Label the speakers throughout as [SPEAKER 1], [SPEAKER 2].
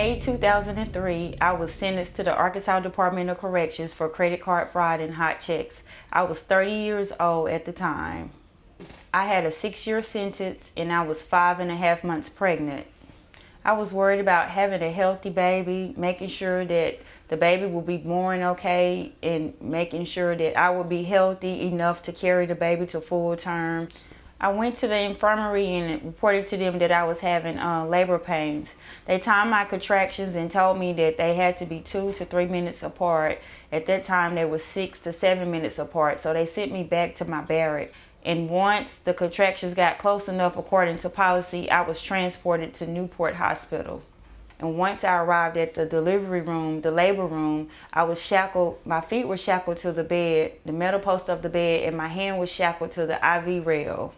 [SPEAKER 1] May 2003, I was sentenced to the Arkansas Department of Corrections for credit card fraud and hot checks. I was 30 years old at the time. I had a 6-year sentence and I was 5.5 months pregnant. I was worried about having a healthy baby, making sure that the baby will be born okay, and making sure that I would be healthy enough to carry the baby to full term. I went to the infirmary and reported to them that I was having labor pains. They timed my contractions and told me that they had to be 2 to 3 minutes apart. At that time, they were 6 to 7 minutes apart, so they sent me back to my barrack. And once the contractions got close enough according to policy, I was transported to Newport Hospital. And once I arrived at the delivery room, the labor room, I was shackled, my feet were shackled to the bed, the metal post of the bed, and my hand was shackled to the IV rail.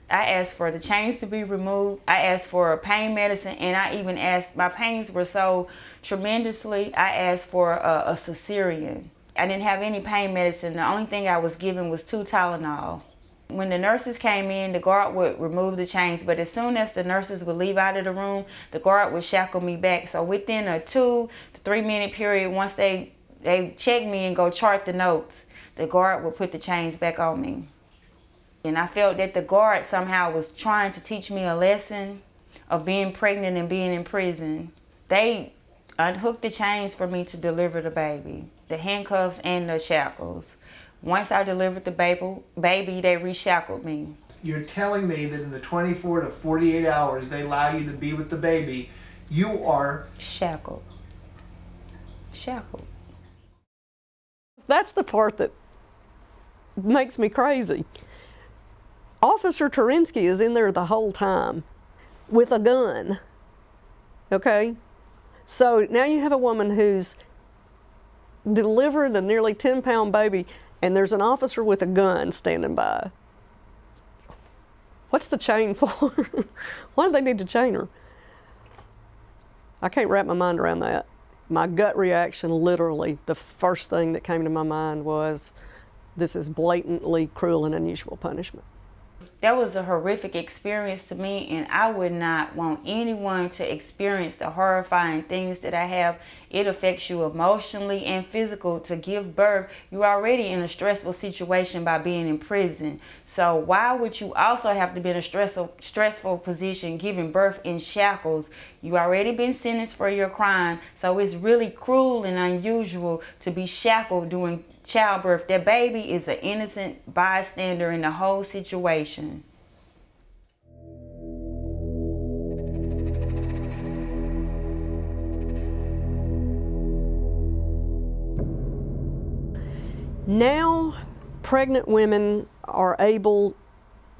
[SPEAKER 1] I asked for the chains to be removed. I asked for pain medicine, and I even asked, my pains were so tremendously, I asked for a cesarean. I didn't have any pain medicine. The only thing I was given was 2 Tylenol. When the nurses came in, the guard would remove the chains, but as soon as the nurses would leave out of the room, the guard would shackle me back. So within a 2 to 3 minute period, once they check me and go chart the notes, the guard would put the chains back on me. And I felt that the guard somehow was trying to teach me a lesson of being pregnant and being in prison. They unhooked the chains for me to deliver the baby, the handcuffs and the shackles. Once I delivered the baby, they reshackled me.
[SPEAKER 2] You're telling me that in the 24 to 48 hours they allow you to be with the baby, you are
[SPEAKER 1] shackled. Shackled.
[SPEAKER 3] That's the part that makes me crazy. Officer Terinsky is in there the whole time with a gun, okay? So now you have a woman who's delivering a nearly 10-pound baby, and there's an officer with a gun standing by. What's the chain for? Why do they need to chain her? I can't wrap my mind around that. My gut reaction, literally, the first thing that came to my mind was, this is blatantly cruel and unusual punishment.
[SPEAKER 1] That was a horrific experience to me, and I would not want anyone to experience the horrifying things that I have. It affects you emotionally and physically. To give birth, you're already in a stressful situation by being in prison. So why would you also have to be in a stressful position giving birth in shackles? You already been sentenced for your crime, so it's really cruel and unusual to be shackled during childbirth. That baby is an innocent bystander in the whole situation.
[SPEAKER 3] Now, pregnant women are able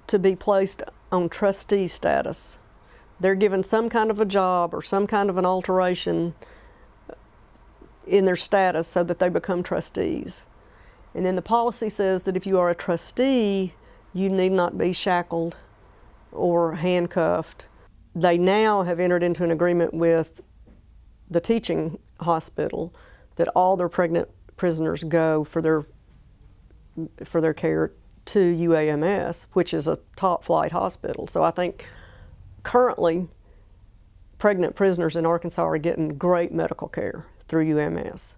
[SPEAKER 3] to be placed on trustee status. They're given some kind of a job or some kind of an alteration in their status so that they become trustees. And then the policy says that if you are a trustee, you need not be shackled or handcuffed. They now have entered into an agreement with the teaching hospital that all their pregnant prisoners go for their care to UAMS, which is a top flight hospital. So I think currently pregnant prisoners in Arkansas are getting great medical care through UAMS.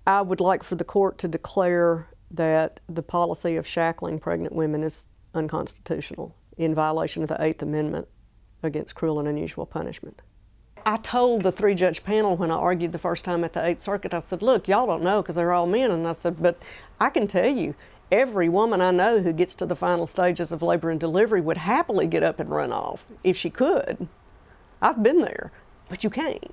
[SPEAKER 3] I would like for the court to declare that the policy of shackling pregnant women is unconstitutional in violation of the 8th Amendment against cruel and unusual punishment. I told the 3-judge panel when I argued the first time at the 8th Circuit, I said, look, y'all don't know because they're all men, and I said, but I can tell you, every woman I know who gets to the final stages of labor and delivery would happily get up and run off if she could. I've been there, but you can't.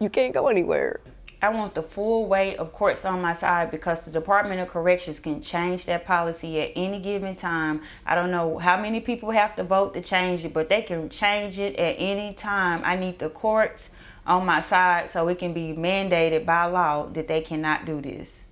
[SPEAKER 3] You can't go anywhere.
[SPEAKER 1] I want the full weight of courts on my side because the Department of Corrections can change that policy at any given time. I don't know how many people have to vote to change it, but they can change it at any time. I need the courts on my side so it can be mandated by law that they cannot do this.